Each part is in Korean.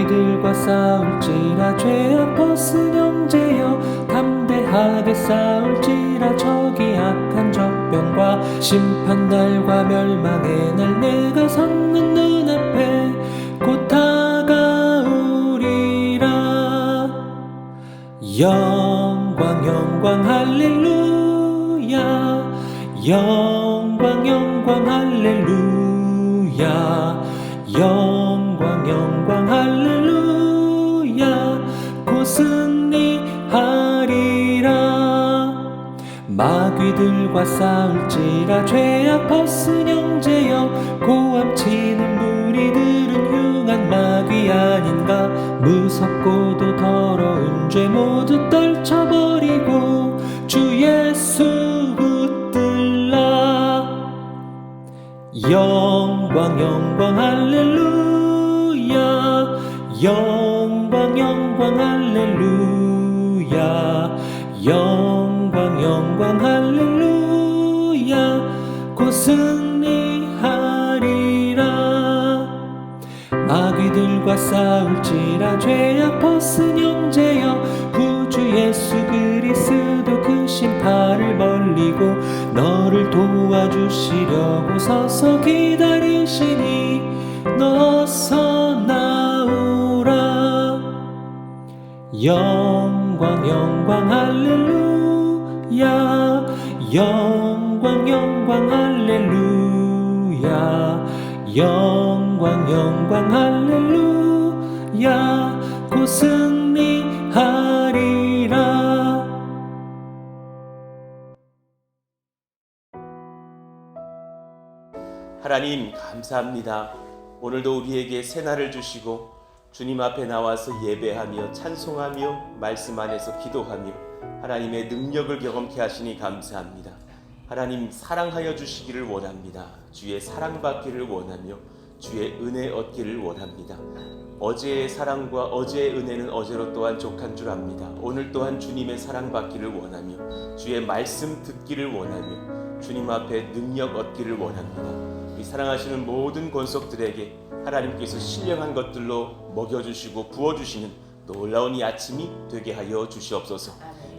마귀들과 싸울지라 죄악 벗은 형제여 담대하게 싸울지라 저기 악한 적병과 심판날과 멸망의 날 내가 섰는 눈앞에 곧 다가오리라. 영광 영광 할렐루야 영광 영광 할렐루야 영광 영광 할렐루야 곧 승리하리라. 마귀들과 싸울지라 죄악 벗은 형제여 고함치는 무리들은 흉한 마귀 아닌가. 무섭고도 더러운 죄 모두 떨쳐버리고 주 예수 붙들라. 영광 영광 할렐루야 영광 영광 할렐루야 영광 영광 할렐루야 곧 승리하리라. 마귀들과 싸울지라 죄악 벗은 형제여 구주 예수 그리스도 그 심판을 벌리고 너를 도와주시려고 서서 기다리시니 너서 나오라. 영광 영광 할렐루야 영광 영광 할렐루야 영광 영광 할렐루야 곧 승리하리라. 하나님 감사합니다. 오늘도 우리에게 새날을 주시고 주님 앞에 나와서 예배하며 찬송하며 말씀 안에서 기도하며 하나님의 능력을 경험케 하시니 감사합니다. 하나님 사랑하여 주시기를 원합니다. 주의 사랑받기를 원하며 주의 은혜 얻기를 원합니다. 어제의 사랑과 어제의 은혜는 어제로 또한 족한 줄 압니다. 오늘 또한 주님의 사랑받기를 원하며 주의 말씀 듣기를 원하며 주님 앞에 능력 얻기를 원합니다. 우리 사랑하시는 모든 권속들에게 하나님께서 신령한 것들로 먹여주시고 부어주시는 놀라운 이 아침이 되게 하여 주시옵소서.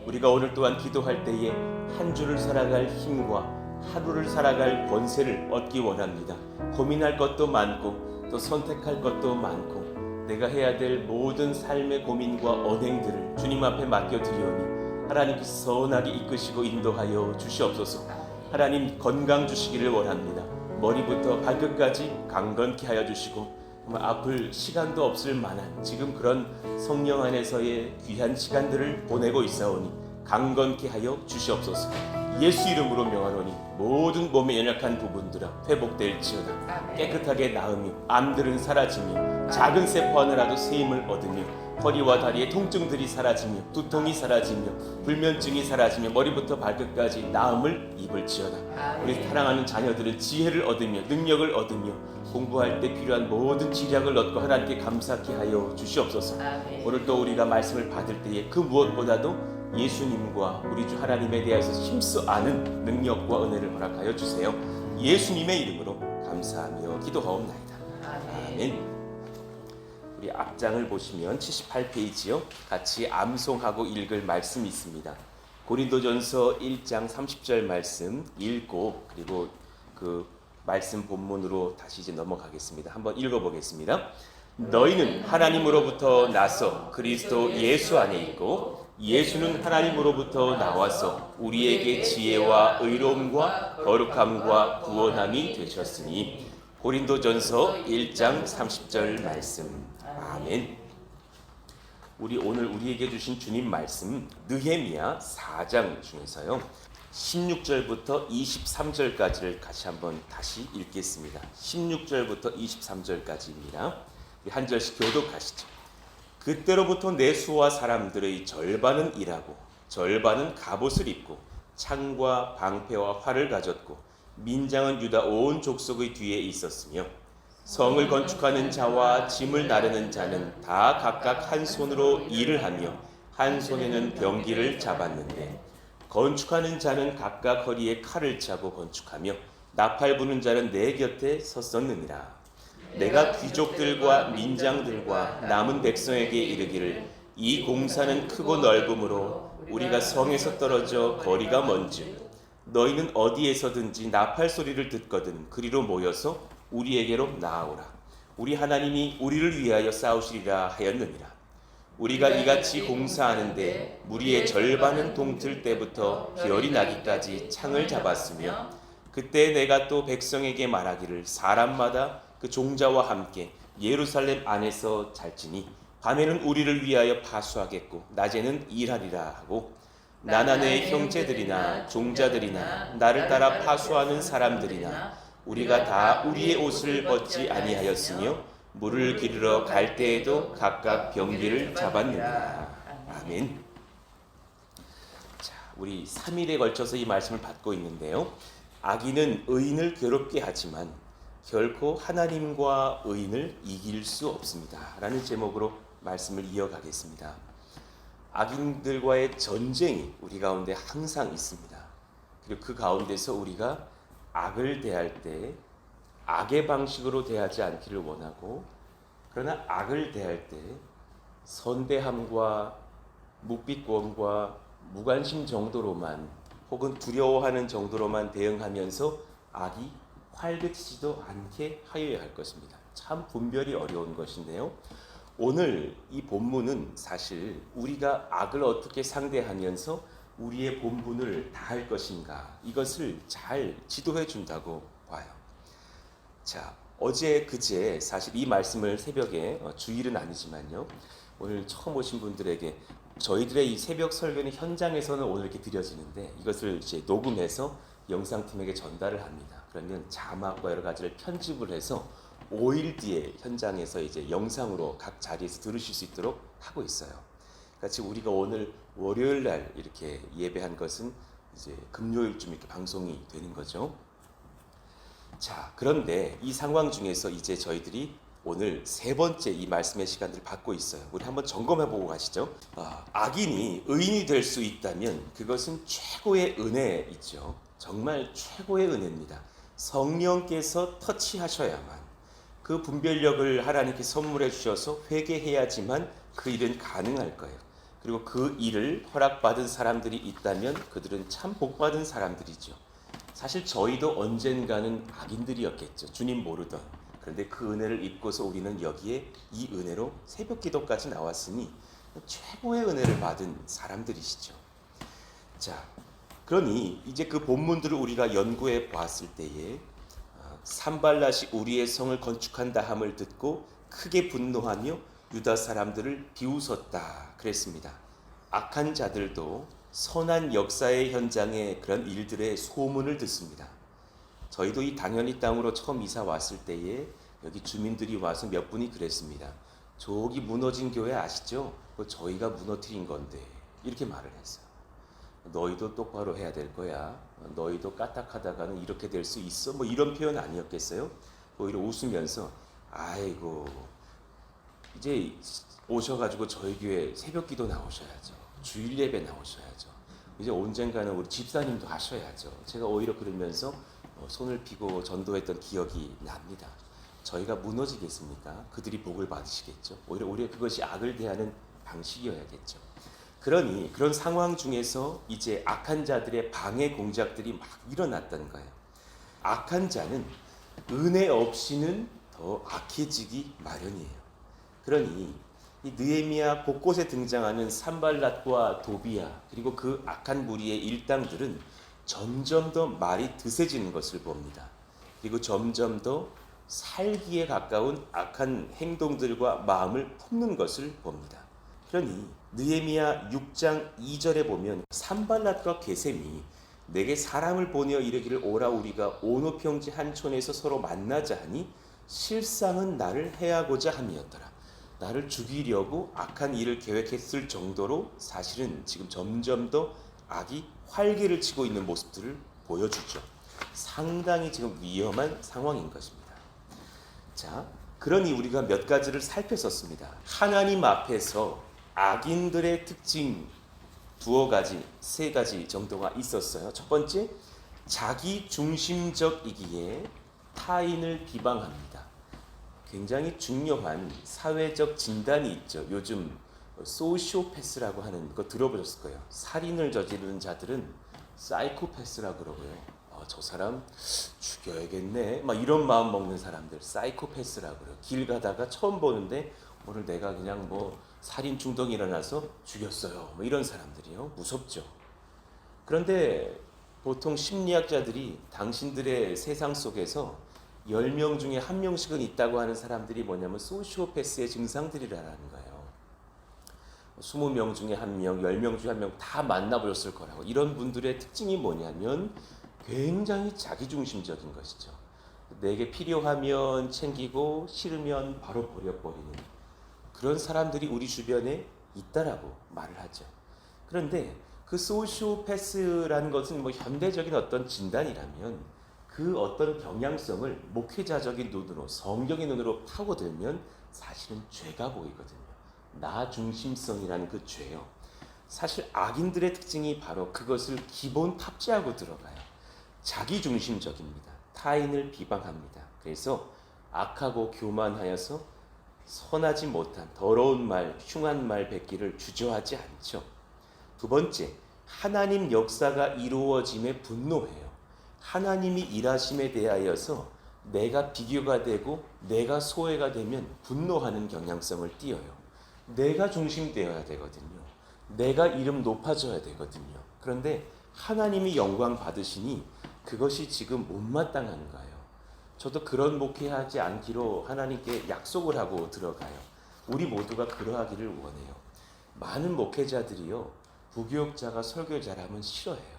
우리가 오늘 또한 기도할 때에 한 주를 살아갈 힘과 하루를 살아갈 권세를 얻기 원합니다. 고민할 것도 많고 또 선택할 것도 많고 내가 해야 될 모든 삶의 고민과 언행들을 주님 앞에 맡겨드리오니 하나님께서 선하게 이끄시고 인도하여 주시옵소서. 하나님 건강 주시기를 원합니다. 머리부터 발끝까지 강건케 하여 주시고 아플 시간도 없을 만한 지금 그런 성령 안에서의 귀한 시간들을 보내고 있사오니 강건케 하여 주시옵소서. 예수 이름으로 명하노니 모든 몸에 연약한 부분들아 회복될지어다. 깨끗하게 나으며 암들은 사라지며 작은 세포 하나라도 세임을 얻으며 허리와 다리의 통증들이 사라지며 두통이 사라지며 불면증이 사라지며 머리부터 발끝까지 나음을 입을지어다. 우리 사랑하는 자녀들은 지혜를 얻으며 능력을 얻으며 공부할 때 필요한 모든 지략을 얻고 하나님께 감사케 하여 주시옵소서. 오늘 또 우리가 말씀을 받을 때에 그 무엇보다도 예수님과 우리 주 하나님에 대해서 힘써 아는 능력과 은혜를 허락하여 주세요. 예수님의 이름으로 감사하며 기도하옵나이다. 아멘. 우리 앞장을 보시면 78페이지요. 같이 암송하고 읽을 말씀이 있습니다. 고린도전서 1장 30절 말씀 읽고 그리고 그 말씀 본문으로 다시 이제 넘어가겠습니다. 한번 읽어보겠습니다. 너희는 하나님으로부터 나서 그리스도 예수 안에 있고 예수는 하나님으로부터 나와서 우리에게 지혜와 의로움과 거룩함과 구원함이 되셨으니. 고린도전서 1장 30절 말씀. 아멘. 우리 오늘 우리에게 주신 주님 말씀 느헤미야 4장 중에서요 16절부터 23절까지를 같이 한번 다시 읽겠습니다. 16절부터 23절까지입니다. 한 절씩 교독하시죠. 그때로부터 내 수와 사람들의 절반은 일하고 절반은 갑옷을 입고 창과 방패와 활을 가졌고 민장은 유다 온 족속의 뒤에 있었으며 성을 건축하는 자와 짐을 나르는 자는 다 각각 한 손으로 일을 하며 한 손에는 병기를 잡았는데 건축하는 자는 각각 허리에 칼을 차고 건축하며 나팔 부는 자는 내 곁에 섰었느니라. 내가 귀족들과 민장들과 남은 백성에게 이르기를 이 공사는 크고 넓으므로 우리가 성에서 떨어져 거리가 먼즉 너희는 어디에서든지 나팔 소리를 듣거든 그리로 모여서 우리에게로 나아오라. 우리 하나님이 우리를 위하여 싸우시리라 하였느니라. 우리가 이같이 공사하는데 무리의 절반은 동틀 때부터 별이 나기까지 창을 잡았으며 그때 내가 또 백성에게 말하기를 사람마다 그 종자와 함께 예루살렘 안에서 잘지니 밤에는 우리를 위하여 파수하겠고 낮에는 일하리라 하고 나나 내 형제들이나 종자들이나 나를 따라 파수하는 사람들이나 우리가 다 우리의 옷을 벗지 아니하였으며 물을 기르러 갈 때에도 각각 병기를 잡았느니라. 아멘. 자, 우리 3일에 걸쳐서 이 말씀을 받고 있는데요. 악인은 의인을 괴롭게 하지만 결코 하나님과 의인을 이길 수 없습니다. 라는 제목으로 말씀을 이어가겠습니다. 악인들과의 전쟁이 우리 가운데 항상 있습니다. 그리고 그 가운데서 우리가 악을 대할 때 악의 방식으로 대하지 않기를 원하고 그러나 악을 대할 때 선대함과 묵비권과 무관심 정도로만 혹은 두려워하는 정도로만 대응하면서 악이 활개치지도 않게 하여야 할 것입니다. 참 분별이 어려운 것인데요. 오늘 이 본문은 사실 우리가 악을 어떻게 상대하면서 우리의 본분을 다할 것인가 이것을 잘 지도해 준다고 봐요. 자, 어제 그제 사실 이 말씀을 새벽에 주일은 아니지만요. 오늘 처음 오신 분들에게 저희들의 이 새벽 설교는 현장에서는 오늘 이렇게 드려지는데 이것을 이제 녹음해서 영상팀에게 전달을 합니다. 그러면 자막과 여러 가지를 편집을 해서 5일 뒤에 현장에서 이제 영상으로 각 자리에서 들으실 수 있도록 하고 있어요. 같이 우리가 오늘 월요일 날 이렇게 예배한 것은 이제 금요일쯤 이렇게 방송이 되는 거죠. 자, 그런데 이 상황 중에서 이제 저희들이 오늘 세 번째 이 말씀의 시간들을 받고 있어요. 우리 한번 점검해 보고 가시죠. 악인이 의인이 될 수 있다면 그것은 최고의 은혜이죠. 정말 최고의 은혜입니다. 성령께서 터치하셔야만 그 분별력을 하나님께 선물해 주셔서 회개해야지만 그 일은 가능할 거예요. 그리고 그 일을 허락받은 사람들이 있다면 그들은 참 복받은 사람들이죠. 사실 저희도 언젠가는 악인들이었겠죠. 주님 모르던. 그런데 그 은혜를 입고서 우리는 여기에 이 은혜로 새벽 기도까지 나왔으니 최고의 은혜를 받은 사람들이시죠. 자, 그러니 이제 그 본문들을 우리가 연구해 보았을 때에 산발랏이 우리의 성을 건축한다 함을 듣고 크게 분노하며 유다 사람들을 비웃었다 그랬습니다. 악한 자들도 선한 역사의 현장에 그런 일들의 소문을 듣습니다. 저희도 이 당연히 땅으로 처음 이사 왔을 때에 여기 주민들이 와서 몇 분이 그랬습니다. 저기 무너진 교회 아시죠? 그거 저희가 무너뜨린 건데 이렇게 말을 했어요. 너희도 똑바로 해야 될 거야. 너희도 까딱하다가는 이렇게 될 수 있어. 뭐 이런 표현 아니었겠어요? 오히려 웃으면서 아이고 이제 오셔가지고 저희 교회 새벽기도 나오셔야죠. 주일 예배 나오셔야죠. 이제 언젠가는 우리 집사님도 하셔야죠. 제가 오히려 그러면서 손을 피고 전도했던 기억이 납니다. 저희가 무너지겠습니까? 그들이 복을 받으시겠죠. 오히려 그것이 악을 대하는 방식이어야겠죠. 그러니 그런 상황 중에서 이제 악한 자들의 방해 공작들이 막 일어났던 거예요. 악한 자는 은혜 없이는 더 악해지기 마련이에요. 그러니 이 느헤미야 곳곳에 등장하는 산발랏과 도비야 그리고 그 악한 무리의 일당들은 점점 더 말이 드세지는 것을 봅니다. 그리고 점점 더 살기에 가까운 악한 행동들과 마음을 품는 것을 봅니다. 그러니 느헤미야 6장 2절에 보면 산발랏과 게셈이 내게 사람을 보내어 이르기를 오라 우리가 오노 평지 한 촌에서 서로 만나자 하니 실상은 나를 해하고자 함이었더라. 나를 죽이려고 악한 일을 계획했을 정도로 사실은 지금 점점 더 악이 활개를 치고 있는 모습들을 보여주죠. 상당히 지금 위험한 상황인 것입니다. 자, 그러니 우리가 몇 가지를 살폈었습니다. 하나님 앞에서 악인들의 특징 두어 가지, 세 가지 정도가 있었어요. 첫 번째, 자기 중심적이기에 타인을 비방합니다. 굉장히 중요한 사회적 진단이 있죠. 요즘 소시오패스라고 하는 거 들어보셨을 거예요. 살인을 저지르는 자들은 사이코패스라고 그러고요. 저 사람 죽여야겠네. 막 이런 마음 먹는 사람들 사이코패스라고 그래요. 길 가다가 처음 보는데 오늘 내가 그냥 뭐 살인 충동이 일어나서 죽였어요. 뭐 이런 사람들이요. 무섭죠. 그런데 보통 심리학자들이 당신들의 세상 속에서 10명 중에 1명씩은 있다고 하는 사람들이 뭐냐면 소시오패스의 증상들이라는 거예요. 20명 중에 1명, 10명 중에 1명 다 만나보셨을 거라고. 이런 분들의 특징이 뭐냐면 굉장히 자기중심적인 것이죠. 내게 필요하면 챙기고 싫으면 바로 버려버리는 그런 사람들이 우리 주변에 있다라고 말을 하죠. 그런데 그 소시오패스라는 것은 뭐 현대적인 어떤 진단이라면 그 어떤 경향성을 목회자적인 눈으로 성경의 눈으로 파고들면 사실은 죄가 보이거든요. 나 중심성이라는 그 죄요. 사실 악인들의 특징이 바로 그것을 기본 탑재하고 들어가요. 자기 중심적입니다. 타인을 비방합니다. 그래서 악하고 교만하여서 선하지 못한 더러운 말, 흉한 말 뱉기를 주저하지 않죠. 두 번째, 하나님 역사가 이루어짐에 분노해요. 하나님이 일하심에 대하여서 내가 비교가 되고 내가 소외가 되면 분노하는 경향성을 띠어요. 내가 중심되어야 되거든요. 내가 이름 높아져야 되거든요. 그런데 하나님이 영광 받으시니 그것이 지금 못마땅한 거예요. 저도 그런 목회하지 않기로 하나님께 약속을 하고 들어가요. 우리 모두가 그러하기를 원해요. 많은 목회자들이요, 부교육자가 설교 잘하면 싫어해요.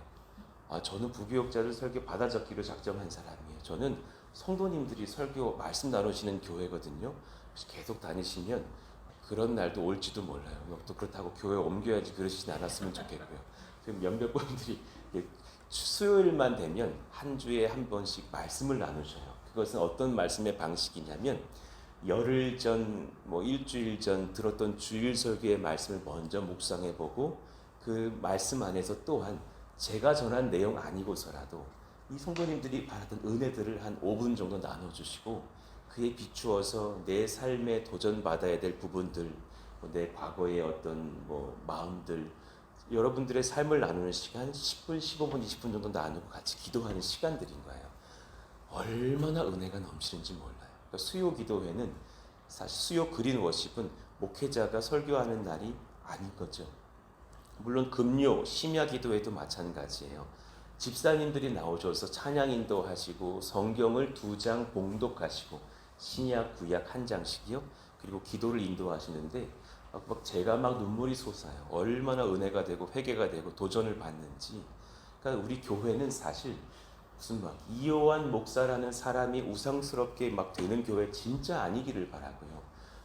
저는 부교육자를 설교 받아 적기로 작정한 사람이에요. 저는 성도님들이 설교 말씀 나누시는 교회거든요. 계속 다니시면 그런 날도 올지도 몰라요. 또 그렇다고 교회 옮겨야지 그러시진 않았으면 좋겠고요. 몇몇 분들이 수요일만 되면 한 주에 한 번씩 말씀을 나누셔요. 그것은 어떤 말씀의 방식이냐면 열흘 전, 일주일 전 들었던 주일 설교의 말씀을 먼저 묵상해보고 그 말씀 안에서 또한 제가 전한 내용 아니고서라도 이 성도님들이 받았던 은혜들을 한 5분 정도 나눠주시고 그에 비추어서 내 삶에 도전받아야 될 부분들, 내 과거의 어떤 마음들, 여러분들의 삶을 나누는 시간 10분, 15분, 20분 정도 나누고 같이 기도하는 시간들인 거예요. 얼마나 은혜가 넘치는지 몰라요. 그러니까 수요 기도회는 사실 수요 그린 워십은 목회자가 설교하는 날이 아닌 거죠. 물론 금요 심야 기도회도 마찬가지예요. 집사님들이 나오셔서 찬양 인도하시고 성경을 2장 봉독하시고 신약 구약 1장씩이요. 그리고 기도를 인도하시는데 제가 눈물이 솟아요. 얼마나 은혜가 되고 회개가 되고 도전을 받는지. 그러니까 우리 교회는 사실 무슨 이요한 목사라는 사람이 우상스럽게 되는 교회 진짜 아니기를 바라고요.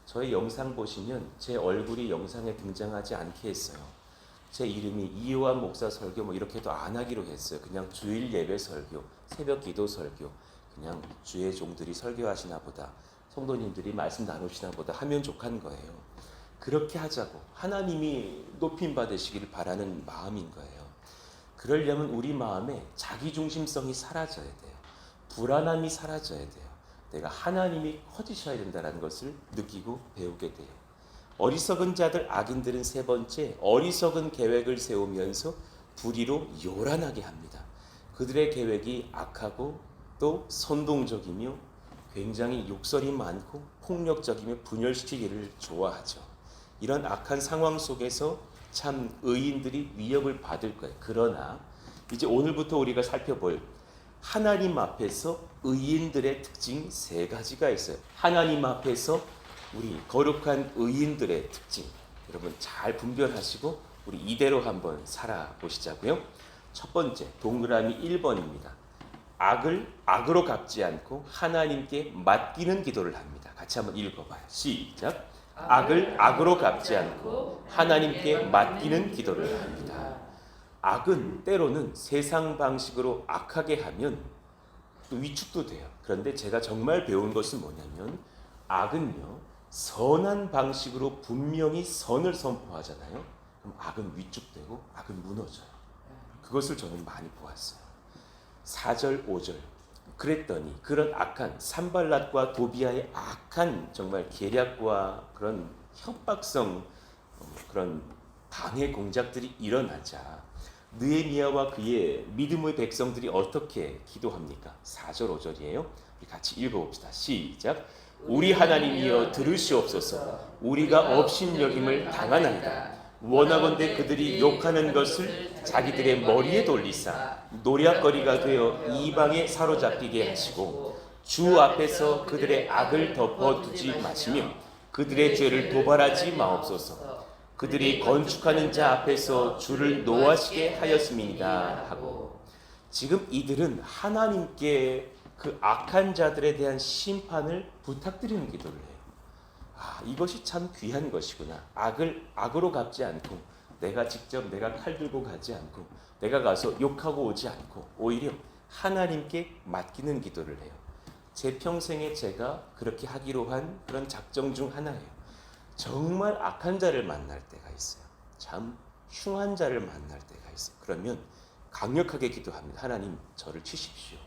저의 영상 보시면 제 얼굴이 영상에 등장하지 않게 했어요. 제 이름이 이요한 목사 설교 이렇게도 안 하기로 했어요. 그냥 주일 예배 설교, 새벽 기도 설교, 그냥 주의 종들이 설교하시나 보다, 성도님들이 말씀 나누시나 보다 하면 족한 거예요. 그렇게 하자고 하나님이 높임 받으시기를 바라는 마음인 거예요. 그러려면 우리 마음에 자기중심성이 사라져야 돼요. 불안함이 사라져야 돼요. 내가 하나님이 커지셔야 된다는 것을 느끼고 배우게 돼요. 어리석은 자들, 악인들은 세 번째, 어리석은 계획을 세우면서 불의로 요란하게 합니다. 그들의 계획이 악하고 또 선동적이며 굉장히 욕설이 많고 폭력적이며 분열시키기를 좋아하죠. 이런 악한 상황 속에서 참 의인들이 위협을 받을 거예요. 그러나 이제 오늘부터 우리가 살펴볼 하나님 앞에서 의인들의 특징 3가지가 있어요. 하나님 앞에서 우리 거룩한 의인들의 특징, 여러분 잘 분별하시고 우리 이대로 한번 살아보시자고요. 첫 번째, 동그라미 1번입니다. 악을 악으로 갚지 않고 하나님께 맡기는 기도를 합니다. 같이 한번 읽어봐요. 시작. 악을 악으로 갚지 않고 하나님께 맡기는 기도를 합니다. 악은 때로는 세상 방식으로 악하게 하면 또 위축도 돼요. 그런데 제가 정말 배운 것은 뭐냐면 악은요, 선한 방식으로 분명히 선을 선포하잖아요. 그럼 악은 위축되고 악은 무너져요. 그것을 저는 많이 보았어요. 4절, 5절 그랬더니 그런 악한 산발랏과 도비아의 악한 정말 계략과 그런 협박성 그런 방해 공작들이 일어나자 느헤미야와 그의 믿음의 백성들이 어떻게 기도합니까? 4절 5절이에요. 우리 같이 읽어봅시다. 시작. 우리 하나님이여 들으시옵소서. 우리가 업신여김을 당하나이다. 원하건대 그들이 욕하는 것을 자기들의 머리에 돌리사 노략거리가 되어 이방에 사로잡히게 하시고 주 앞에서 그들의 악을 덮어두지 마시며 그들의 죄를 도발하지 마옵소서. 그들이 건축하는 자 앞에서 주를 노하시게 하였음이니이다 하고, 지금 이들은 하나님께 그 악한 자들에 대한 심판을 부탁드리는 기도를 해요. 이것이 참 귀한 것이구나. 악을 악으로 갚지 않고 내가 직접 내가 칼 들고 가지 않고 내가 가서 욕하고 오지 않고 오히려 하나님께 맡기는 기도를 해요. 제 평생에 제가 그렇게 하기로 한 그런 작정 중 하나예요. 정말 악한 자를 만날 때가 있어요. 참 흉한 자를 만날 때가 있어요. 그러면 강력하게 기도합니다. 하나님, 저를 치십시오.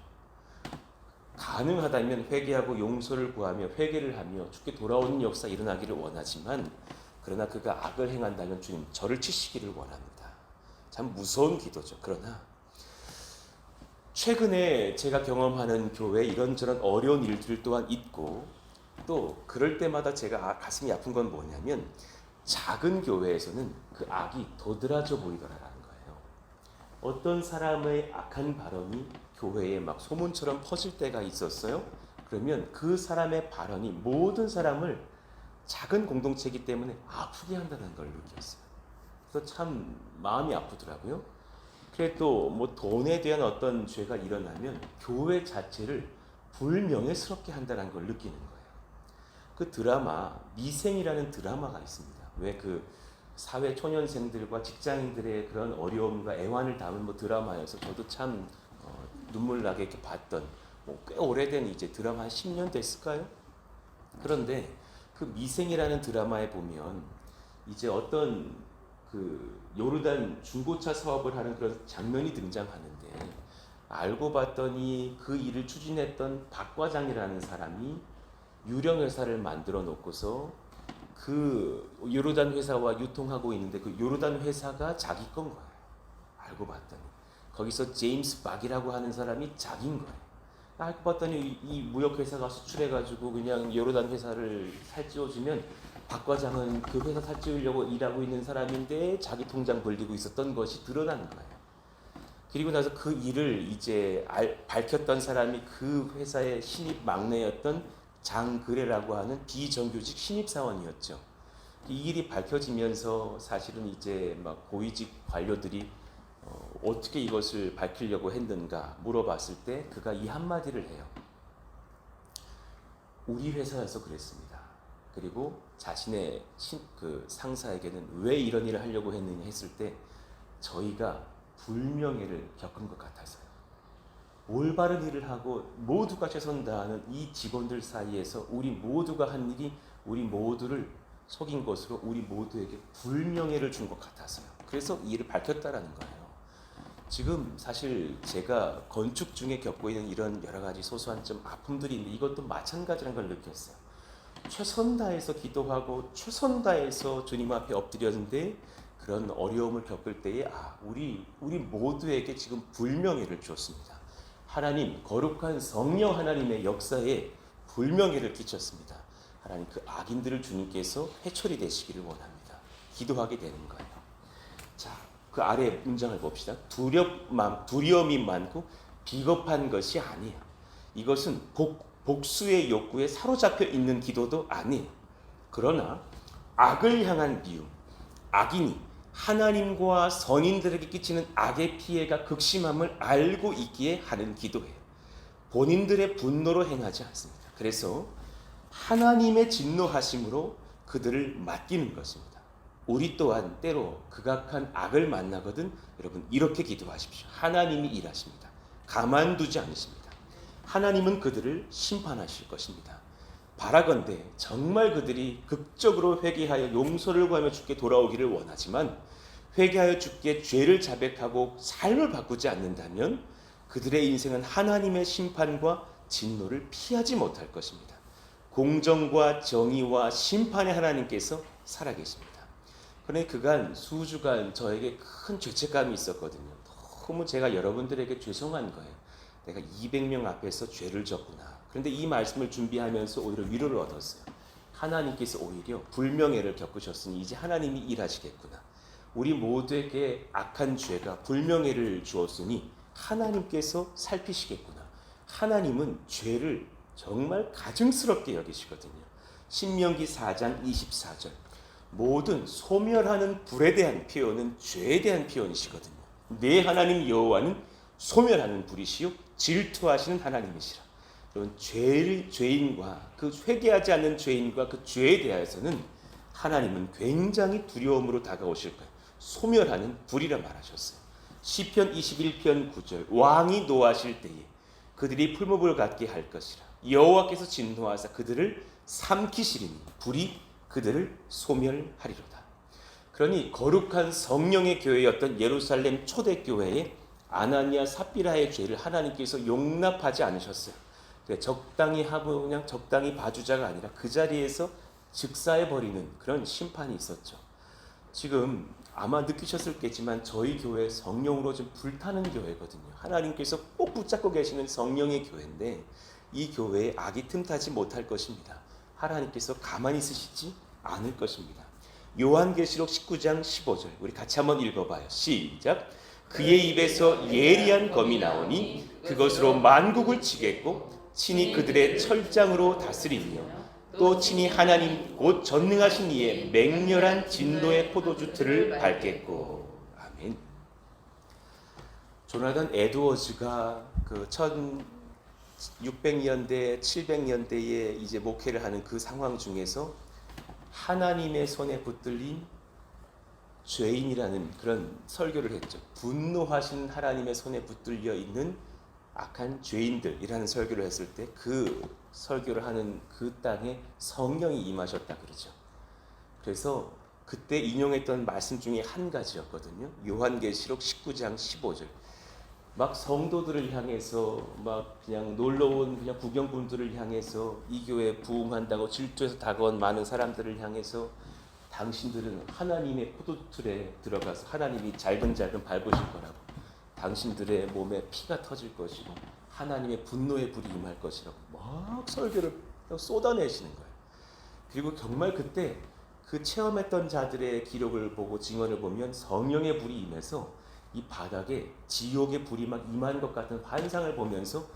가능하다면 회개하고 용서를 구하며 회개를 하며 주께 돌아오는 역사 일어나기를 원하지만, 그러나 그가 악을 행한다면 주님 저를 치시기를 원합니다. 참 무서운 기도죠. 그러나 최근에 제가 경험하는 교회 이런저런 어려운 일들 또한 있고, 또 그럴 때마다 제가 가슴이 아픈 건 뭐냐면 작은 교회에서는 그 악이 도드라져 보이더라라는 거예요. 어떤 사람의 악한 발언이 교회에 막 소문처럼 퍼질 때가 있었어요. 그러면 그 사람의 발언이 모든 사람을 작은 공동체이기 때문에 아프게 한다는 걸 느꼈어요. 그래서 참 마음이 아프더라고요. 그래 또 뭐 돈에 대한 어떤 죄가 일어나면 교회 자체를 불명예스럽게 한다는 걸 느끼는 거예요. 그 드라마 미생이라는 드라마가 있습니다. 왜 그 사회 초년생들과 직장인들의 그런 어려움과 애환을 담은 뭐 드라마여서 저도 참 눈물 나게 이렇게 봤던 꽤 오래된 이제 드라마 한 10년 됐을까요? 그런데 그 미생이라는 드라마에 보면 이제 어떤 그 요르단 중고차 사업을 하는 그런 장면이 등장하는데, 알고 봤더니 그 일을 추진했던 박 과장이라는 사람이 유령 회사를 만들어 놓고서 그 요르단 회사와 유통하고 있는데 그 요르단 회사가 자기 건 거예요. 알고 봤더니 거기서 제임스 박이라고 하는 사람이 자기인 거예요. 알고 봤더니 이 무역 회사가 수출해가지고 그냥 요르단 회사를 살찌워주면 박 과장은 그 회사 살찌우려고 일하고 있는 사람인데 자기 통장 벌리고 있었던 것이 드러난 거예요. 그리고 나서 그 일을 이제 밝혔던 사람이 그 회사의 신입 막내였던 장그래라고 하는 비정규직 신입사원이었죠. 이 일이 밝혀지면서 사실은 이제 막 고위직 관료들이 어떻게 이것을 밝히려고 했는가 물어봤을 때 그가 이 한마디를 해요. 우리 회사에서 그랬습니다. 그리고 자신의 그 상사에게는 왜 이런 일을 하려고 했느냐 했을 때 저희가 불명예를 겪은 것 같아서요. 올바른 일을 하고 모두가 최선 다하는 이 직원들 사이에서 우리 모두가 한 일이 우리 모두를 속인 것으로 우리 모두에게 불명예를 준 것 같아서요. 그래서 이 일을 밝혔다라는 거예요. 지금 사실 제가 건축 중에 겪고 있는 이런 여러 가지 소소한 좀 아픔들이 있는데 이것도 마찬가지라는 걸 느꼈어요. 최선 다해서 기도하고 최선 다해서 주님 앞에 엎드렸는데 그런 어려움을 겪을 때에 우리 모두에게 지금 불명예를 주었습니다. 하나님, 거룩한 성령 하나님의 역사에 불명예를 끼쳤습니다. 하나님, 그 악인들을 주님께서 회초리 되시기를 원합니다. 기도하게 되는 거예요. 자, 그 아래 문장을 봅시다. 두려움이 많고 비겁한 것이 아니에요. 이것은 복수의 욕구에 사로잡혀 있는 기도도 아니에요. 그러나 악을 향한 미움, 악인이 하나님과 선인들에게 끼치는 악의 피해가 극심함을 알고 있기에 하는 기도예요. 본인들의 분노로 행하지 않습니다. 그래서 하나님의 진노하심으로 그들을 맡기는 것입니다. 우리 또한 때로 극악한 악을 만나거든 여러분 이렇게 기도하십시오. 하나님이 일하십니다. 가만두지 않으십니다. 하나님은 그들을 심판하실 것입니다. 바라건대 정말 그들이 극적으로 회개하여 용서를 구하며 주께 돌아오기를 원하지만 회개하여 주께 죄를 자백하고 삶을 바꾸지 않는다면 그들의 인생은 하나님의 심판과 진노를 피하지 못할 것입니다. 공정과 정의와 심판의 하나님께서 살아계십니다. 그런데 그간 수주간 저에게 큰 죄책감이 있었거든요. 너무 제가 여러분들에게 죄송한 거예요. 내가 200명 앞에서 죄를 졌구나. 그런데 이 말씀을 준비하면서 오히려 위로를 얻었어요. 하나님께서 오히려 불명예를 겪으셨으니 이제 하나님이 일하시겠구나. 우리 모두에게 악한 죄가 불명예를 주었으니 하나님께서 살피시겠구나. 하나님은 죄를 정말 가증스럽게 여기시거든요. 신명기 4장 24절. 모든 소멸하는 불에 대한 표현은 죄에 대한 표현이시거든요. 내 하나님 여호와는 소멸하는 불이시요 질투하시는 하나님이시라. 그런 죄인과 그 회개하지 않는 죄인과 그 죄에 대해서는 하나님은 굉장히 두려움으로 다가오실 거예요. 소멸하는 불이라 말하셨어요. 시편 21편 9절. 왕이 노하실 때에 그들이 풀무불 같게 할 것이라. 여호와께서 진노하사 그들을 삼키시리니 불이 그들을 소멸하리로다. 그러니 거룩한 성령의 교회였던 예루살렘 초대교회에 아나니아 삽비라의 죄를 하나님께서 용납하지 않으셨어요. 적당히 하고 그냥 적당히 봐주자가 아니라 그 자리에서 즉사해버리는 그런 심판이 있었죠. 지금 아마 느끼셨을겠지만 저희 교회 성령으로 좀 불타는 교회거든요. 하나님께서 꼭 붙잡고 계시는 성령의 교회인데 이 교회에 악이 틈타지 못할 것입니다. 하나님께서 가만히 있으시지 않을 것입니다. 요한계시록 19장 15절 우리 같이 한번 읽어봐요. 시작. 그의 입에서 예리한 검이 나오니 그것으로 만국을 치겠고 친히 그들의 철장으로 다스리며 또 친히 하나님 곧 전능하신 이의 맹렬한 진노의 포도주 틀을 밟겠고. 아멘. 조나단 에드워즈가 그 1600년대 700년대에 이제 목회를 하는 그 상황 중에서 하나님의 손에 붙들린 죄인이라는 그런 설교를 했죠. 분노하신 하나님의 손에 붙들려 있는 악한 죄인들이라는 설교를 했을 때 그 설교를 하는 그 땅에 성령이 임하셨다 그러죠. 그래서 그때 인용했던 말씀 중에 한 가지였거든요. 요한계시록 19장 15절. 막 성도들을 향해서 막 그냥 놀러온 그냥 구경꾼들을 향해서 이 교회 부흥한다고 질투해서 다가온 많은 사람들을 향해서 당신들은 하나님의 포도틀에 들어가서 하나님이 잘근잘근 밟으실 거라고, 당신들의 몸에 피가 터질 것이고 하나님의 분노의 불이 임할 것이라고 막 설교를 쏟아내시는 거예요. 그리고 정말 그때 그 체험했던 자들의 기록을 보고 증언을 보면 성령의 불이 임해서 이 바닥에 지옥의 불이 막 임한 것 같은 환상을 보면서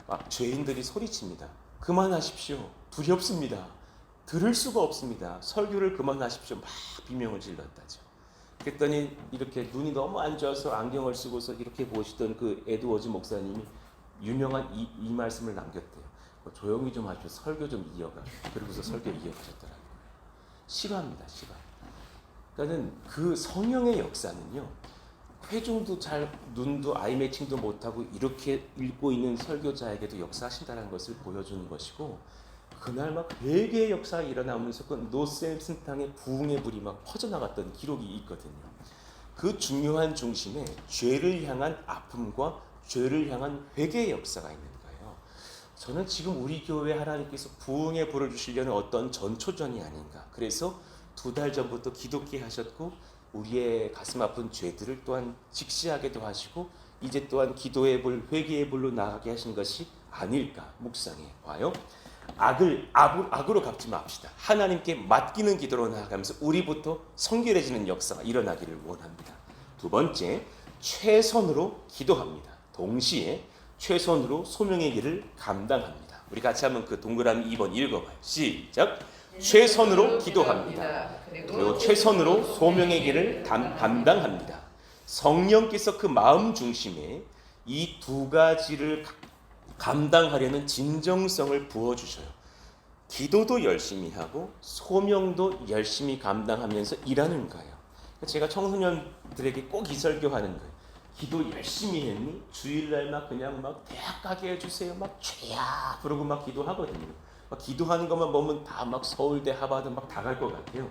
막 죄인들이 소리칩니다. 그만하십시오. 두렵습니다. 들을 수가 없습니다. 설교를 그만하십시오. 막 비명을 질렀다죠. 그랬더니 이렇게 눈이 너무 안 좋아서 안경을 쓰고서 이렇게 보시던 그 에드워즈 목사님이 유명한 이 말씀을 남겼대요. 조용히 좀 하십시오. 설교 좀 이어가. 그러고서 설교 이어가셨더라고요. 싫어합니다. 싫어. 그러니까는 그 성령의 역사는요. 회중도 잘 눈도 아이 매칭도 못하고 이렇게 읽고 있는 설교자에게도 역사하신다는 것을 보여주는 것이고, 그날 막 회개의 역사가 일어나면서 그 노샘슨 땅에 부흥의 불이 막 퍼져나갔던 기록이 있거든요. 그 중요한 중심에 죄를 향한 아픔과 죄를 향한 회개의 역사가 있는 거예요. 저는 지금 우리 교회 하나님께서 부흥에 불어주시려는 어떤 전초전이 아닌가. 그래서 2달 전부터 기독케 하셨고 우리의 가슴 아픈 죄들을 또한 직시하게도 하시고 이제 또한 기도의 불, 회개의 불로 나가게 하신 것이 아닐까 묵상해 봐요. 악으로 갚지 맙시다. 하나님께 맡기는 기도로 나아가면서 우리부터 성결해지는 역사가 일어나기를 원합니다. 2번째, 최선으로 기도합니다. 동시에 최선으로 소명의 길을 감당합니다. 우리 같이 한번 그 동그라미 2번 읽어봐요. 시작. 최선으로 기도합니다. 그리고 최선으로 소명의 길을 감당합니다. 성령께서 그 마음 중심에 이 2가지를 감당하려는 진정성을 부어주셔요. 기도도 열심히 하고 소명도 열심히 감당하면서 일하는 거예요. 제가 청소년들에게 꼭 이 설교하는 거예요. 기도 열심히 했니? 주일날 막 그냥 막 대학 가게 해주세요. 막 죄야 부르고 막 기도하거든요. 막 기도하는 것만 보면 다 막 서울대 하버드 막 다 갈 것 같아요.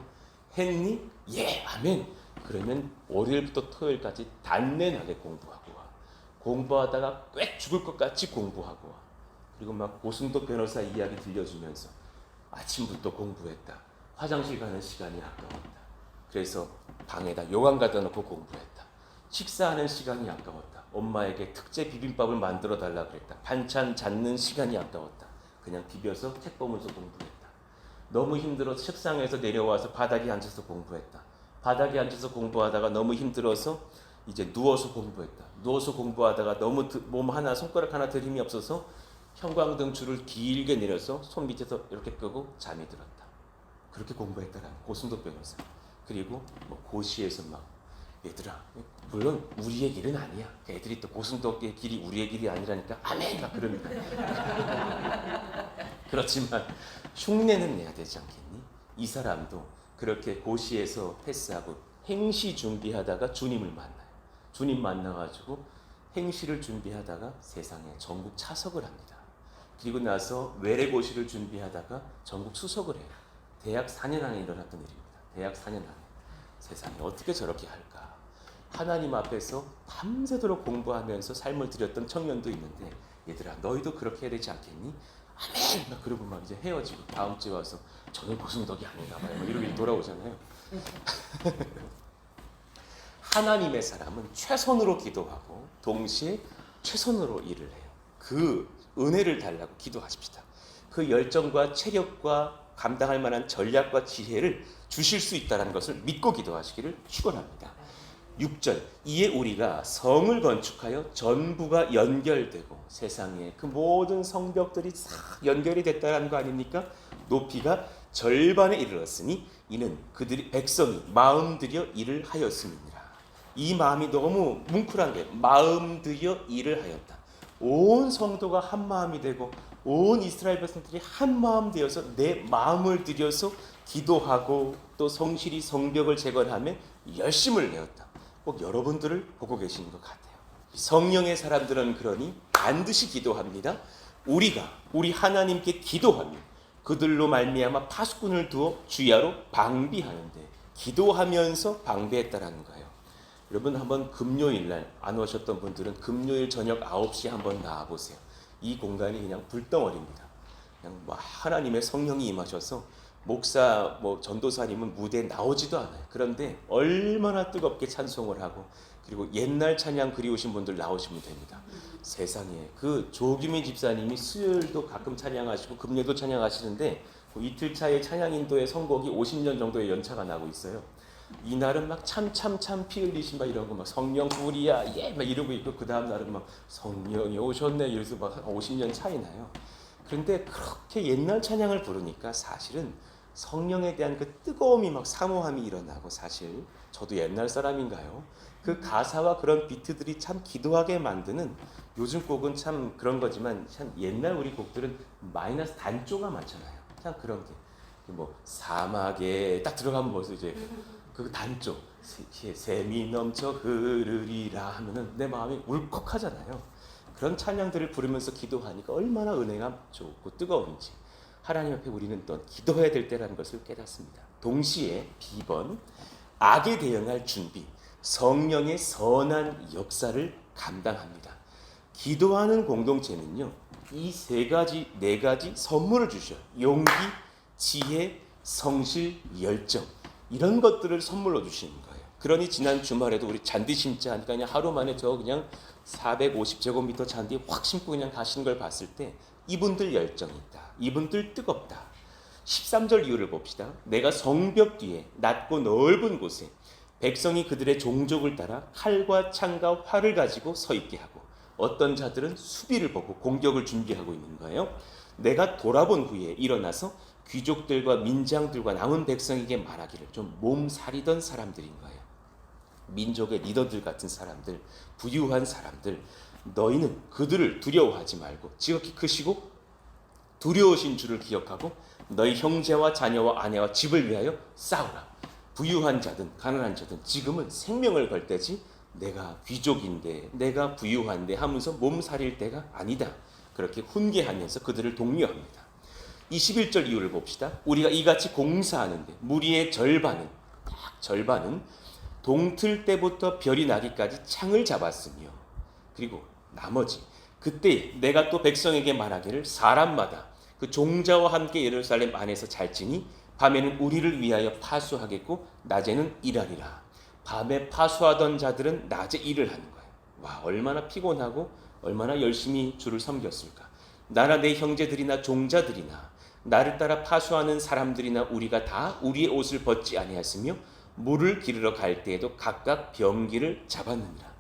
했니? 예, 아멘. 그러면 월요일부터 토요일까지 단내나게 공부하고 와. 공부하다가 꽤 죽을 것 같이 공부하고 와. 그리고 막 고승덕 변호사 이야기 들려주면서 아침부터 공부했다. 화장실 가는 시간이 아까웠다. 그래서 방에다 요강 갖다 놓고 공부했다. 식사하는 시간이 아까웠다. 엄마에게 특제 비빔밥을 만들어 달라 그랬다. 반찬 잡는 시간이 아까웠다. 그냥 비벼서 책 보면서 공부했다. 너무 힘들어 책상에서 내려와서 바닥에 앉아서 공부했다. 바닥에 앉아서 공부하다가 너무 힘들어서 이제 누워서 공부했다. 누워서 공부하다가 너무 몸 하나 손가락 하나 들 힘이 없어서 형광등 줄을 길게 내려서 손 밑에서 이렇게 끄고 잠이 들었다. 그렇게 공부했다라는 고승덕 변호사. 그리고 뭐 고시에서 막 얘들아, 물론 우리의 길은 아니야. 애들이 또 고승덕의 길이 우리의 길이 아니라니까 아멘 막 그럽니다. 그렇지만 흉내는 내야 되지 않겠니? 이 사람도 그렇게 고시에서 패스하고 행시 준비하다가 주님을 만나요. 주님 만나가지고 행시를 준비하다가 세상에 전국 차석을 합니다. 그리고 나서 외래고시를 준비하다가 전국 수석을 해요. 대학 4년 안에 일어났던 일입니다. 대학 4년 안에. 세상에 어떻게 저렇게 할까? 하나님 앞에서 밤새도록 공부하면서 삶을 들였던 청년도 있는데 얘들아 너희도 그렇게 해야 되지 않겠니? 아멘! 막 그러고 막 이제 헤어지고 다음 주에 와서 저는 고승덕이 아닌가 봐요. 막 이러고 돌아오잖아요. 하나님의 사람은 최선으로 기도하고 동시에 최선으로 일을 해요. 그 은혜를 달라고 기도하십시다. 그 열정과 체력과 감당할 만한 전략과 지혜를 주실 수 있다는 것을 믿고 기도하시기를 축원합니다. 6절 이에 우리가 성을 건축하여 전부가 연결되고 세상에 그 모든 성벽들이 싹 연결이 됐다는 거 아닙니까? 높이가 절반에 이르렀으니 이는 그들이 백성이 마음 들여 일을 하였음이니라. 이 마음이 너무 뭉클한 게 마음 들여 일을 하였다. 온 성도가 한 마음이 되고 온 이스라엘 백성들이 한 마음 되어서 내 마음을 들여서 기도하고 또 성실히 성벽을 재건하며 열심을 내었다. 꼭 여러분들을 보고 계시는 것 같아요. 성령의 사람들은 그러니 반드시 기도합니다. 우리 하나님께 기도하며 그들로 말미암아 파수꾼을 두어 주야로 방비하는데 기도하면서 방비했다라는 거예요. 여러분 한번 금요일 날 안 오셨던 분들은 금요일 저녁 9시에 한번 나와보세요. 이 공간이 그냥 불덩어리입니다. 그냥 뭐 하나님의 성령이 임하셔서 목사, 전도사님은 무대에 나오지도 않아요. 그런데 얼마나 뜨겁게 찬송을 하고 그리고 옛날 찬양 그리우신 분들 나오시면 됩니다. 세상에 그 조규민 집사님이 수요일도 가끔 찬양하시고 금요일도 찬양하시는데 그 이틀 차에 찬양 인도의 선곡이 50년 정도의 연차가 나고 있어요. 이날은 막 참 피 흘리신 막 이런 거 막 성령 불이야 예 막 이러고 있고 그 다음 날은 막 성령이 오셨네 이래서 막 한 50년 차이 나요. 그런데 그렇게 옛날 찬양을 부르니까 사실은 성령에 대한 그 뜨거움이 막 사모함이 일어나고 사실 저도 옛날 사람인가요? 그 가사와 그런 비트들이 참 기도하게 만드는 요즘 곡은 참 그런 거지만 참 옛날 우리 곡들은 마이너스 단조가 많잖아요. 참 그런 게 뭐 사막에 딱 들어가면 벌써 이제 그 단조 샘이 넘쳐 흐르리라 하면은 내 마음이 울컥하잖아요. 그런 찬양들을 부르면서 기도하니까 얼마나 은혜가 좋고 뜨거운지 하나님 앞에 우리는 또 기도해야 될 때라는 것을 깨닫습니다. 동시에 B번 악에 대응할 준비 성령의 선한 역사를 감당합니다. 기도하는 공동체는요 이 네 가지 선물을 주셔요. 용기, 지혜, 성실, 열정 이런 것들을 선물로 주시는 거예요. 그러니 지난 주말에도 우리 잔디 심자 하니까 그냥 하루 만에 저 그냥 450제곱미터 잔디 확 심고 그냥 가시는 걸 봤을 때 이분들 열정이 있다. 이분들 뜨겁다. 13절 이유를 봅시다. 내가 성벽 뒤에 낮고 넓은 곳에 백성이 그들의 종족을 따라 칼과 창과 활을 가지고 서 있게 하고 어떤 자들은 수비를 보고 공격을 준비하고 있는 거예요. 내가 돌아본 후에 일어나서 귀족들과 민장들과 남은 백성에게 말하기를 좀 몸살이던 사람들인 거예요. 민족의 리더들 같은 사람들, 부유한 사람들, 너희는 그들을 두려워하지 말고 지극히 크시고 두려우신 주를 기억하고 너희 형제와 자녀와 아내와 집을 위하여 싸우라. 부유한 자든 가난한 자든 지금은 생명을 걸 때지 내가 귀족인데 내가 부유한데 하면서 몸살일 때가 아니다. 그렇게 훈계하면서 그들을 독려합니다. 21절 이유를 봅시다. 우리가 이같이 공사하는데 무리의 절반은 동틀 때부터 별이 나기까지 창을 잡았으며 그리고 나머지 그때 내가 또 백성에게 말하기를 사람마다 그 종자와 함께 예루살렘 안에서 잘지니 밤에는 우리를 위하여 파수하겠고 낮에는 일하리라. 밤에 파수하던 자들은 낮에 일을 하는 거예요. 와, 얼마나 피곤하고 얼마나 열심히 주를 섬겼을까. 나나 내 형제들이나 종자들이나 나를 따라 파수하는 사람들이나 우리가 다 우리의 옷을 벗지 아니하였으며 물을 기르러 갈 때에도 각각 병기를 잡았느니라.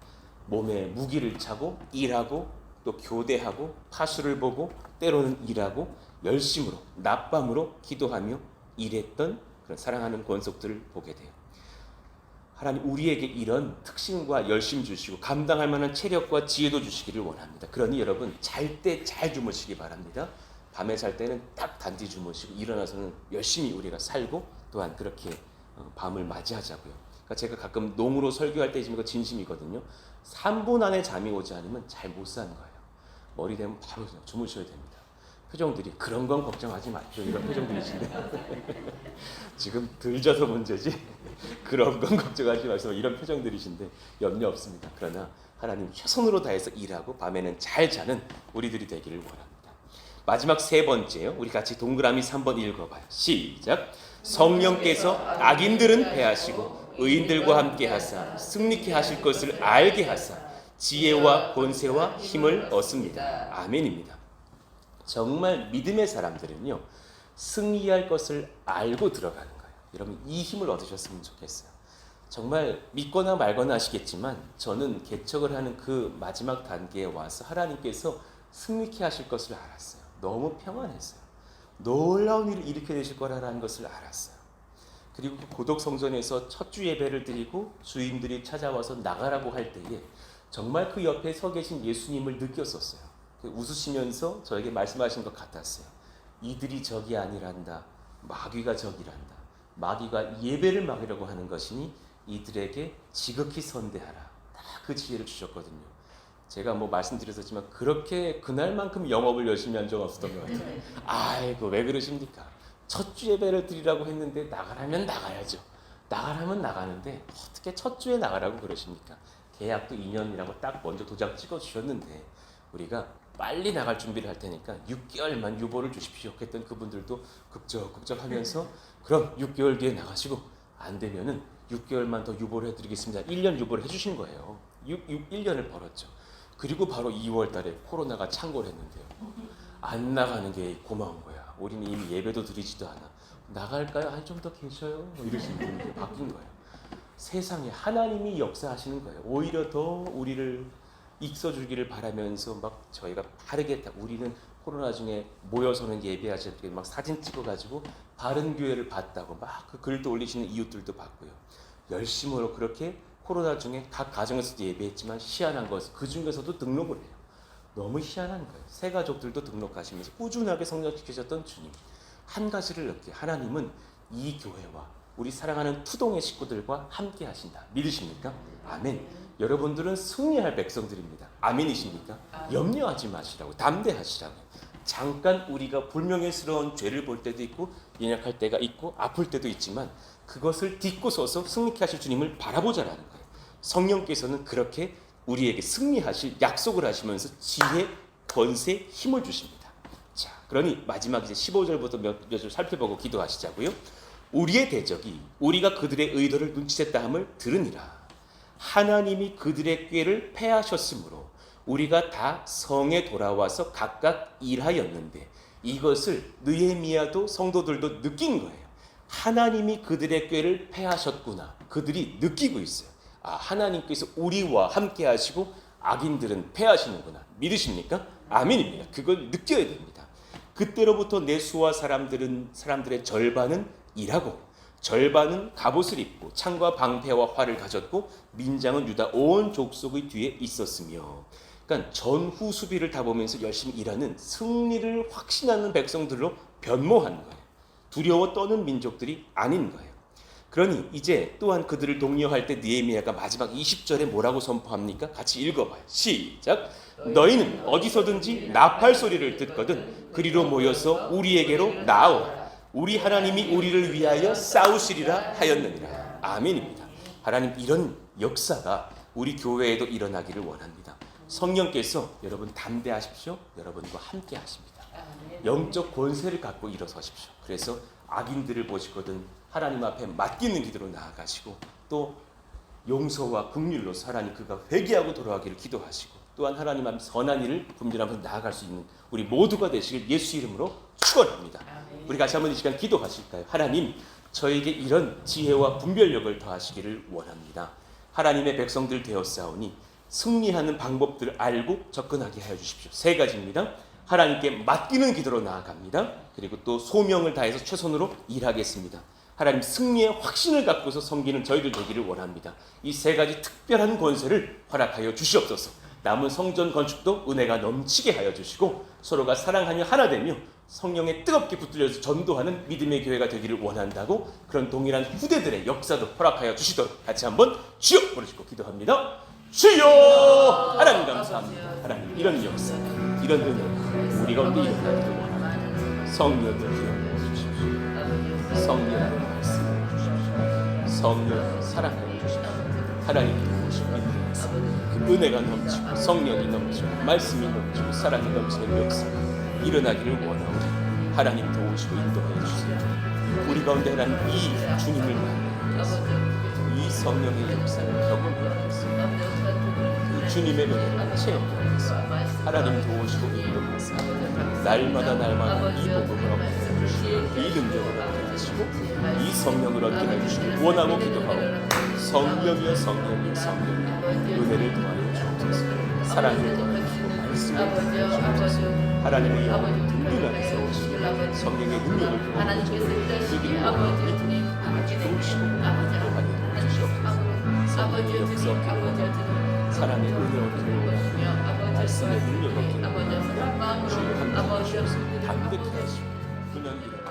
몸에 무기를 차고 일하고 또 교대하고 파수를 보고 때로는 일하고 열심으로 낮밤으로 기도하며 일했던 그런 사랑하는 권속들을 보게 돼요. 하나님 우리에게 이런 특징과 열심 주시고 감당할 만한 체력과 지혜도 주시기를 원합니다. 그러니 여러분 잘 때 잘 주무시기 바랍니다. 밤에 잘 때는 딱 단디 주무시고 일어나서는 열심히 우리가 살고 또한 그렇게 밤을 맞이하자고요. 그러니까 제가 가끔 농으로 설교할 때 지금 진심이거든요. 3분 안에 잠이 오지 않으면 잘 못 사는 거예요. 머리 되면 바로 그냥 주무셔야 됩니다. 표정들이 그런 건 걱정하지 마십시오. 이런 표정들이신데 지금 들져서 문제지 그런 건 걱정하지 마세요. 이런 표정들이신데 염려 없습니다. 그러나 하나님 최선으로 다해서 일하고 밤에는 잘 자는 우리들이 되기를 원합니다. 마지막 세 번째요. 우리 같이 동그라미 3번 읽어봐요. 시작. 성령께서 악인들은 패하시고 의인들과 함께 하사 승리케 하실 것을 알게 하사 지혜와 권세와 힘을 얻습니다. 아멘입니다. 정말 믿음의 사람들은요 승리할 것을 알고 들어가는 거예요. 여러분 이 힘을 얻으셨으면 좋겠어요. 정말 믿거나 말거나 하시겠지만 저는 개척을 하는 그 마지막 단계에 와서 하나님께서 승리케 하실 것을 알았어요. 너무 평안했어요. 놀라운 일을 일으켜 내실 거라는 것을 알았어요. 그리고 그 고독 성전에서 첫 주 예배를 드리고 주인들이 찾아와서 나가라고 할 때에 정말 그 옆에 서 계신 예수님을 느꼈었어요. 웃으시면서 저에게 말씀하신 것 같았어요. 이들이 적이 아니란다. 마귀가 적이란다. 마귀가 예배를 막으려고 하는 것이니 이들에게 지극히 선대하라. 다 그 지혜를 주셨거든요. 제가 말씀드렸었지만 그렇게 그날만큼 영업을 열심히 한 적 없었던 것 같아요. 아이고 왜 그러십니까? 첫 주 예배를 드리라고 했는데 나가라면 나가야죠. 나가라면 나가는데 어떻게 첫 주에 나가라고 그러십니까? 계약도 2년이라고 딱 먼저 도장 찍어 주셨는데 우리가 빨리 나갈 준비를 할 테니까 6개월만 유보를 주십시오. 그랬더니 그분들도 급적급적 하면서 그럼 6개월 뒤에 나가시고 안 되면은 6개월만 더 유보를 해드리겠습니다. 1년 유보를 해주신 거예요. 1년을 벌었죠. 그리고 바로 2월 달에 코로나가 창궐 했는데요. 안 나가는 게 고마운 거야. 우리는 이미 예배도 드리지도 않아. 나갈까요? 아니 좀 더 계셔요. 이러시는 분들이 바뀐 거예요. 세상에 하나님이 역사하시는 거예요. 오히려 더 우리를 익혀주기를 바라면서 막 저희가 바르게 우리는 코로나 중에 모여서는 예배하실 때 막 사진 찍어가지고 바른 교회를 봤다고 막 그 글도 올리시는 이웃들도 봤고요. 열심으로 그렇게 코로나 중에 각 가정에서도 예배했지만 희한한 것은 그 중에서도 등록을 해요. 너무 희한한 거예요. 새 가족들도 등록하시면서 꾸준하게 성장시키셨던 주님. 한 가지를 느끼게 하나님은 이 교회와 우리 사랑하는 투동의 식구들과 함께 하신다. 믿으십니까? 아멘. 여러분들은 승리할 백성들입니다. 아멘이십니까? 염려하지 마시라고, 담대하시라고. 잠깐 우리가 불명예스러운 죄를 볼 때도 있고 연약할 때가 있고 아플 때도 있지만 그것을 딛고 서서 승리케 하실 주님을 바라보자라는 거예요. 성령께서는 그렇게 우리에게 승리하실 약속을 하시면서 지혜, 권세, 힘을 주십니다. 자, 그러니 마지막 이제 15절부터 몇 줄 살펴보고 기도하시자고요. 우리의 대적이 우리가 그들의 의도를 눈치챘다 함을 들으니라. 하나님이 그들의 꾀를 패하셨으므로 우리가 다 성에 돌아와서 각각 일하였는데 이것을 느헤미야도 성도들도 느낀 거예요. 하나님이 그들의 꾀를 패하셨구나. 그들이 느끼고 있어요. 아, 하나님께서 우리와 함께 하시고 악인들은 패하시는구나. 믿으십니까? 아멘입니다. 그걸 느껴야 됩니다. 그때로부터 내 수하 사람들의 절반은 일하고 절반은 갑옷을 입고 창과 방패와 활을 가졌고 민장은 유다 온 족속의 뒤에 있었으며, 그러니까 전후 수비를 다 보면서 열심히 일하는 승리를 확신하는 백성들로 변모한 거예요. 두려워 떠는 민족들이 아닌 거예요. 그러니 이제 또한 그들을 독려할 때 느헤미야가 마지막 20절에 뭐라고 선포합니까? 같이 읽어봐요. 시작. 너희는 어디서든지 나팔 소리를 듣거든 그리로 모여서 우리에게로 나아오라. 우리 하나님이 우리를 위하여 싸우시리라 하였느니라. 아멘입니다. 하나님 이런 역사가 우리 교회에도 일어나기를 원합니다. 성령께서 여러분 담대하십시오. 여러분과 함께 하십니다. 영적 권세를 갖고 일어서십시오. 그래서 악인들을 보시거든 하나님 앞에 맡기는 기도로 나아가시고 또 용서와 긍휼로서 하나님 그가 회개하고 돌아가기를 기도하시고 또한 하나님 앞에 선한 일을 분별하면서 나아갈 수 있는 우리 모두가 되시길 예수 이름으로 축원합니다. 우리 같이 한번 이 시간 기도하실까요? 하나님, 저에게 이런 지혜와 분별력을 더하시기를 원합니다. 하나님의 백성들 되었사오니 승리하는 방법들을 알고 접근하게 하여 주십시오. 세 가지입니다. 하나님께 맡기는 기도로 나아갑니다. 그리고 또 소명을 다해서 최선으로 일하겠습니다. 하나님 승리의 확신을 갖고서 섬기는 저희들 되기를 원합니다. 이 세 가지 특별한 권세를 허락하여 주시옵소서. 남은 성전 건축도 은혜가 넘치게 하여 주시고 서로가 사랑하며 하나 되며 성령에 뜨겁게 붙들려서 전도하는 믿음의 교회가 되기를 원한다고 그런 동일한 후대들의 역사도 허락하여 주시도록 같이 한번 주여 부르시고 기도합니다. 주여! 하나님 감사합니다. 하나님 이런 역사, 이런 은혜 우리 가운데 일어나기를 원합니다. 성령을 기억해 주십시오. 성령을 말씀해 주십시오. 성령을 사랑해 주십시오. 하나님께 오시고 있는 역사, 그 은혜가 넘치고 성령이 넘치고 말씀이 넘치고 사랑이 넘치는 역사 일어나기를 원하오니 하나님 도우시고 인도해 주세요. 우리 가운데 하나님 이 주님을 만나기 위해서 이 성령의 역사를 경험하기 위해서 그 주님의 은혜를 체험하기 위해서 하나님 도우시고 인도하사 날마다 이 복음을 얻게 해주시고 이 능력을 얻게 하시고 이 성령을 얻게 해주시길 원하고 기도하고 성령이여 성령이여 성령이여 은혜를 더하여 주옵소서. 사랑을 더하여 주시고 말씀을 더하여 주옵소서. 하나님의 영혼을 든든하게 세우시고 성령의 능력을 더하여 주시고 도우시고 인도하여 주시옵소서. 성령의 역사 얻기를 원합니다. 사랑의 은혜 얻기를 원합니다. 말씀의 능력 얻기를 원합니다. 주여 함께 하시옵소서. 담대케 하시고 분연기를